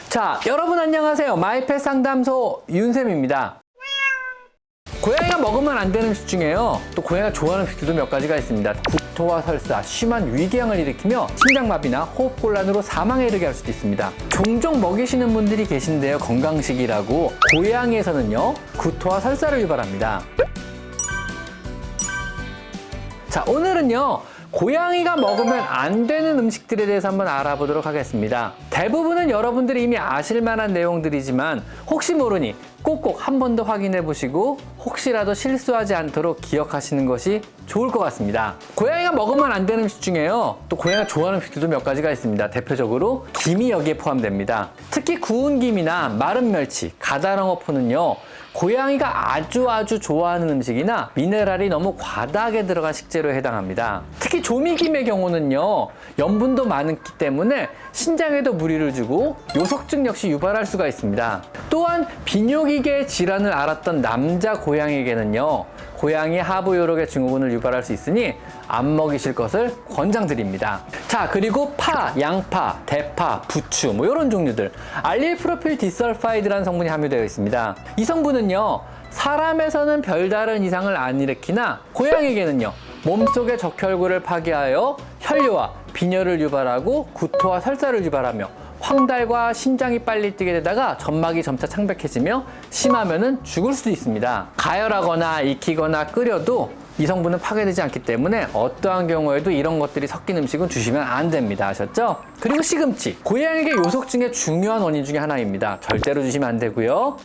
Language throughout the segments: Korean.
자, 여러분 안녕하세요. 마이펫 상담소 윤쌤입니다. 고양이가 먹으면 안 되는 음식 중에요, 또 고양이가 좋아하는 음식들도 몇 가지가 있습니다. 구토와 설사, 심한 위궤양을 일으키며 심장마비나 호흡곤란으로 사망에 이르게 할 수도 있습니다. 종종 먹이시는 분들이 계신데요, 건강식이라고 고양이에서는요 구토와 설사를 유발합니다. 자, 오늘은요 고양이가 먹으면 안 되는 음식들에 대해서 한번 알아보도록 하겠습니다. 대부분은 여러분들이 이미 아실 만한 내용들이지만 혹시 모르니 꼭꼭 한 번 더 확인해 보시고 혹시라도 실수하지 않도록 기억하시는 것이 좋을 것 같습니다. 고양이가 먹으면 안 되는 음식 중에요, 또 고양이가 좋아하는 음식들도 몇 가지가 있습니다. 대표적으로 김이 여기에 포함됩니다. 특히 구운 김이나 마른 멸치, 가다랑어포는요 고양이가 아주 좋아하는 음식이나 미네랄이 너무 과다하게 들어간 식재료에 해당합니다. 특히 조미김의 경우는요 염분도 많기 때문에 신장에도 무리를 주고 요석증 역시 유발할 수가 있습니다. 또한 비뇨기계 질환을 앓았던 남자 고양이에게는요 고양이 하부 요로계 증후군을 유발할 수 있으니 안 먹이실 것을 권장드립니다. 자, 그리고 파, 양파, 대파, 부추 이런 종류들 알릴프로필 디설파이드라는 성분이 함유되어 있습니다. 이 성분은요 사람에서는 별다른 이상을 안 일으키나 고양이에게는요 몸속의 적혈구를 파괴하여 혈뇨와 빈혈을 유발하고 구토와 설사를 유발하며 황달과 심장이 빨리 뛰게 되다가 점막이 점차 창백해지며 심하면은 죽을 수도 있습니다. 가열하거나 익히거나 끓여도 이 성분은 파괴되지 않기 때문에 어떠한 경우에도 이런 것들이 섞인 음식은 주시면 안 됩니다. 아셨죠? 그리고 시금치, 고양이에게 요석증의 중요한 원인 중에 하나입니다. 절대로 주시면 안 되고요.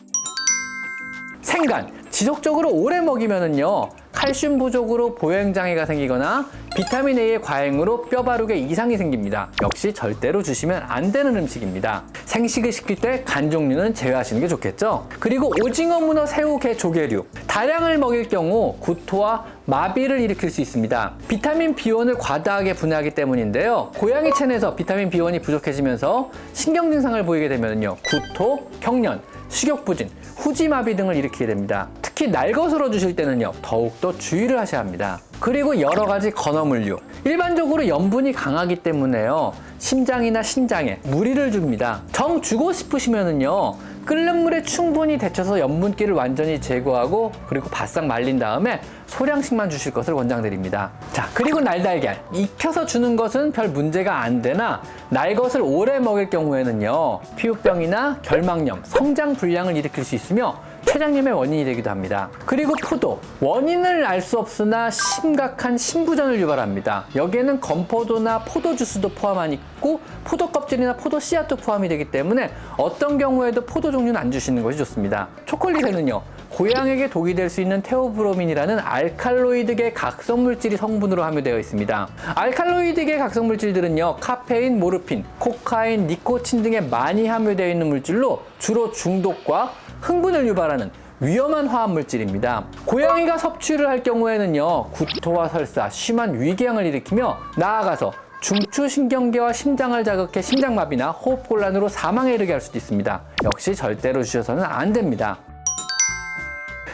생간, 지속적으로 오래 먹이면은요 칼슘 부족으로 보행장애가 생기거나 비타민 A의 과잉으로 뼈바룩에 이상이 생깁니다. 역시 절대로 주시면 안 되는 음식입니다. 생식을 시킬 때 간 종류는 제외하시는 게 좋겠죠. 그리고 오징어, 문어, 새우, 게, 조개류 다량을 먹일 경우 구토와 마비를 일으킬 수 있습니다. 비타민 B1을 과다하게 분해하기 때문인데요, 고양이 체내에서 비타민 B1이 부족해지면서 신경 증상을 보이게 되면요 구토, 경련, 식욕부진, 후지마비 등을 일으키게 됩니다. 특히 날것으로 주실 때는요 더욱더 주의를 하셔야 합니다. 그리고 여러 가지 건어물류, 일반적으로 염분이 강하기 때문에요 심장이나 신장에 무리를 줍니다. 정 주고 싶으시면은요 끓는 물에 충분히 데쳐서 염분기를 완전히 제거하고 그리고 바싹 말린 다음에 소량씩만 주실 것을 권장드립니다. 자, 그리고 날달걀, 익혀서 주는 것은 별 문제가 안 되나 날것을 오래 먹일 경우에는요 피부병이나 결막염, 성장 불량을 일으킬 수 있으며 췌장염의 원인이 되기도 합니다. 그리고 포도, 원인을 알 수 없으나 심각한 심부전을 유발합니다. 여기에는 건포도나 포도 주스도 포함하고 있고 포도 껍질이나 포도 씨앗도 포함이 되기 때문에 어떤 경우에도 포도 종류는 안 주시는 것이 좋습니다. 초콜릿에는요 고양이에게 독이 될 수 있는 테오브로민이라는 알칼로이드계 각성물질이 성분으로 함유되어 있습니다. 알칼로이드계 각성물질들은요 카페인, 모르핀, 코카인, 니코틴 등에 많이 함유되어 있는 물질로 주로 중독과 흥분을 유발하는 위험한 화합물질입니다. 고양이가 섭취를 할 경우에는요 구토와 설사, 심한 위궤양을 일으키며 나아가서 중추신경계와 심장을 자극해 심장마비나 호흡곤란으로 사망에 이르게 할 수도 있습니다. 역시 절대로 주셔서는 안 됩니다.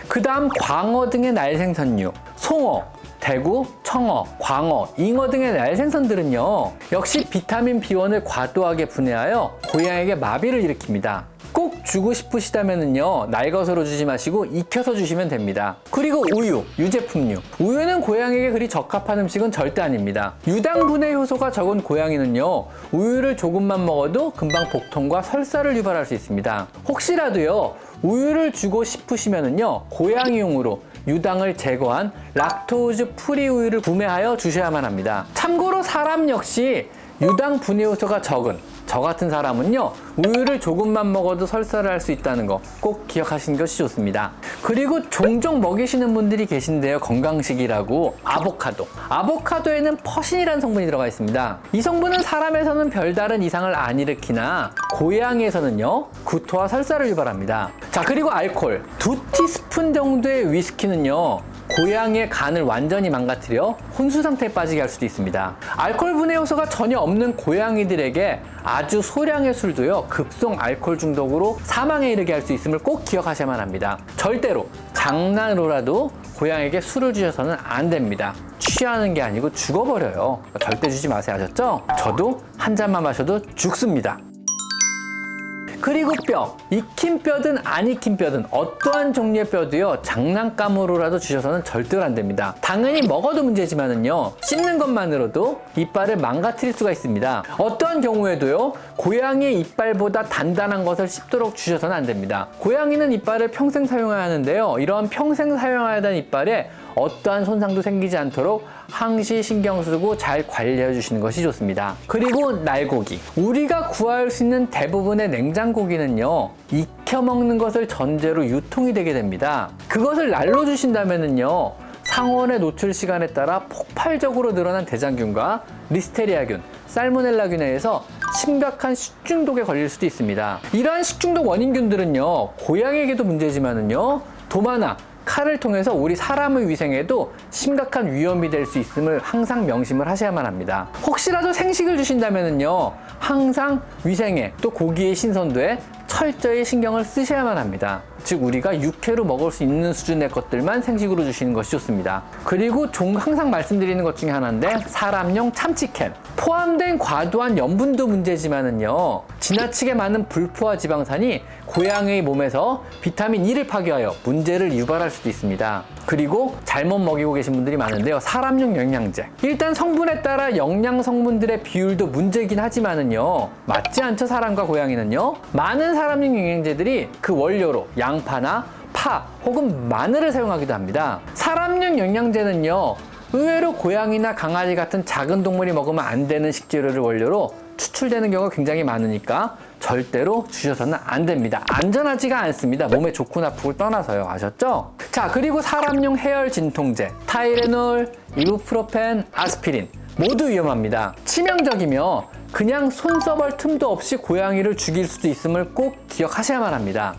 그 다음 광어 등의 날생선류, 송어, 대구, 청어, 광어, 잉어 등의 날생선들은요 역시 비타민 B1을 과도하게 분해하여 고양이에게 마비를 일으킵니다. 꼭 주고 싶으시다면요 날것으로 주지 마시고 익혀서 주시면 됩니다. 그리고 우유, 유제품류, 우유는 고양이에게 그리 적합한 음식은 절대 아닙니다. 유당 분해 효소가 적은 고양이는요 우유를 조금만 먹어도 금방 복통과 설사를 유발할 수 있습니다. 혹시라도요 우유를 주고 싶으시면요 고양이용으로 유당을 제거한 락토우즈 프리 우유를 구매하여 주셔야만 합니다. 참고로 사람 역시 유당 분해 요소가 적은 저 같은 사람은요 우유를 조금만 먹어도 설사를 할 수 있다는 거 꼭 기억하시는 것이 좋습니다. 그리고 종종 먹이시는 분들이 계신데요, 건강식이라고 아보카도에는 퍼신이라는 성분이 들어가 있습니다. 이 성분은 사람에서는 별다른 이상을 안 일으키나 고양이에서는요 구토와 설사를 유발합니다. 자, 그리고 알코올 2티스푼 정도의 위스키는요 고양이의 간을 완전히 망가뜨려 혼수 상태에 빠지게 할 수도 있습니다. 알코올 분해 요소가 전혀 없는 고양이들에게 아주 소량의 술도요 급성 알코올 중독으로 사망에 이르게 할 수 있음을 꼭 기억하셔야만 합니다. 절대로 장난으로라도 고양이에게 술을 주셔서는 안 됩니다. 취하는 게 아니고 죽어버려요. 절대 주지 마세요. 아셨죠? 저도 한 잔만 마셔도 죽습니다. 그리고 뼈, 익힌 뼈든 안 익힌 뼈든 어떠한 종류의 뼈도요 장난감으로라도 주셔서는 절대로 안 됩니다. 당연히 먹어도 문제지만은요 씹는 것만으로도 이빨을 망가뜨릴 수가 있습니다. 어떠한 경우에도요 고양이의 이빨보다 단단한 것을 씹도록 주셔서는 안 됩니다. 고양이는 이빨을 평생 사용해야 하는데요, 이러한 평생 사용해야 하는 이빨에 어떠한 손상도 생기지 않도록 항시 신경 쓰고 잘 관리해 주시는 것이 좋습니다. 그리고 날고기, 우리가 구할 수 있는 대부분의 냉장고기는요 익혀 먹는 것을 전제로 유통이 되게 됩니다. 그것을 날로 주신다면은요 상온의 노출 시간에 따라 폭발적으로 늘어난 대장균과 리스테리아균, 살모넬라균에 의해서 심각한 식중독에 걸릴 수도 있습니다. 이러한 식중독 원인균들은요 고양이에게도 문제지만은요 도마나 칼을 통해서 우리 사람의 위생에도 심각한 위험이 될 수 있음을 항상 명심을 하셔야만 합니다. 혹시라도 생식을 주신다면요 항상 위생에 또 고기의 신선도에 철저히 신경을 쓰셔야만 합니다. 즉 우리가 육회로 먹을 수 있는 수준의 것들만 생식으로 주시는 것이 좋습니다. 그리고 항상 말씀드리는 것 중에 하나인데, 사람용 참치캔 포함된 과도한 염분도 문제지만은요 지나치게 많은 불포화 지방산이 고양이의 몸에서 비타민 E를 파괴하여 문제를 유발할 수도 있습니다. 그리고 잘못 먹이고 계신 분들이 많은데요, 사람용 영양제, 일단 성분에 따라 영양 성분들의 비율도 문제긴 하지만은요 맞지 않죠. 사람과 고양이는요 많은 사람용 영양제들이 그 원료로 양파나 파 혹은 마늘을 사용하기도 합니다. 사람용 영양제는요 의외로 고양이나 강아지 같은 작은 동물이 먹으면 안 되는 식재료를 원료로 추출되는 경우가 굉장히 많으니까 절대로 주셔서는 안 됩니다. 안전하지가 않습니다. 몸에 좋고 나쁘고 떠나서요. 아셨죠? 자, 그리고 사람용 해열 진통제, 타이레놀, 이부프로펜, 아스피린 모두 위험합니다. 치명적이며 그냥 손 써볼 틈도 없이 고양이를 죽일 수도 있음을 꼭 기억하셔야만 합니다.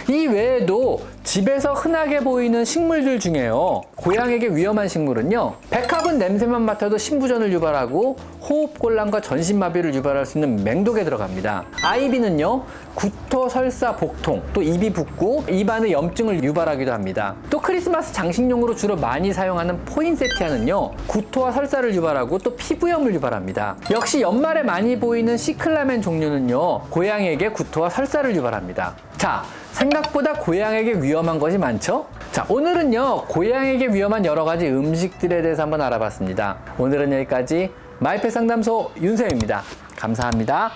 이 외에도 집에서 흔하게 보이는 식물들 중에요 고양이에게 위험한 식물은요, 백합은 냄새만 맡아도 신부전을 유발하고 호흡곤란과 전신마비를 유발할 수 있는 맹독에 들어갑니다. 아이비는요 구토, 설사, 복통, 또 입이 붓고 입안에 염증을 유발하기도 합니다. 또 크리스마스 장식용으로 주로 많이 사용하는 포인세티아는요 구토와 설사를 유발하고 또 피부염을 유발합니다. 역시 연말에 많이 보이는 시클라멘 종류는요 고양이에게 구토와 설사를 유발합니다. 자, 생각보다 고양이에게 위험한 것이 많죠? 자, 오늘은요 고양이에게 위험한 여러 가지 음식들에 대해서 한번 알아봤습니다. 오늘은 여기까지 마이펫 상담소 윤쌤입니다. 감사합니다.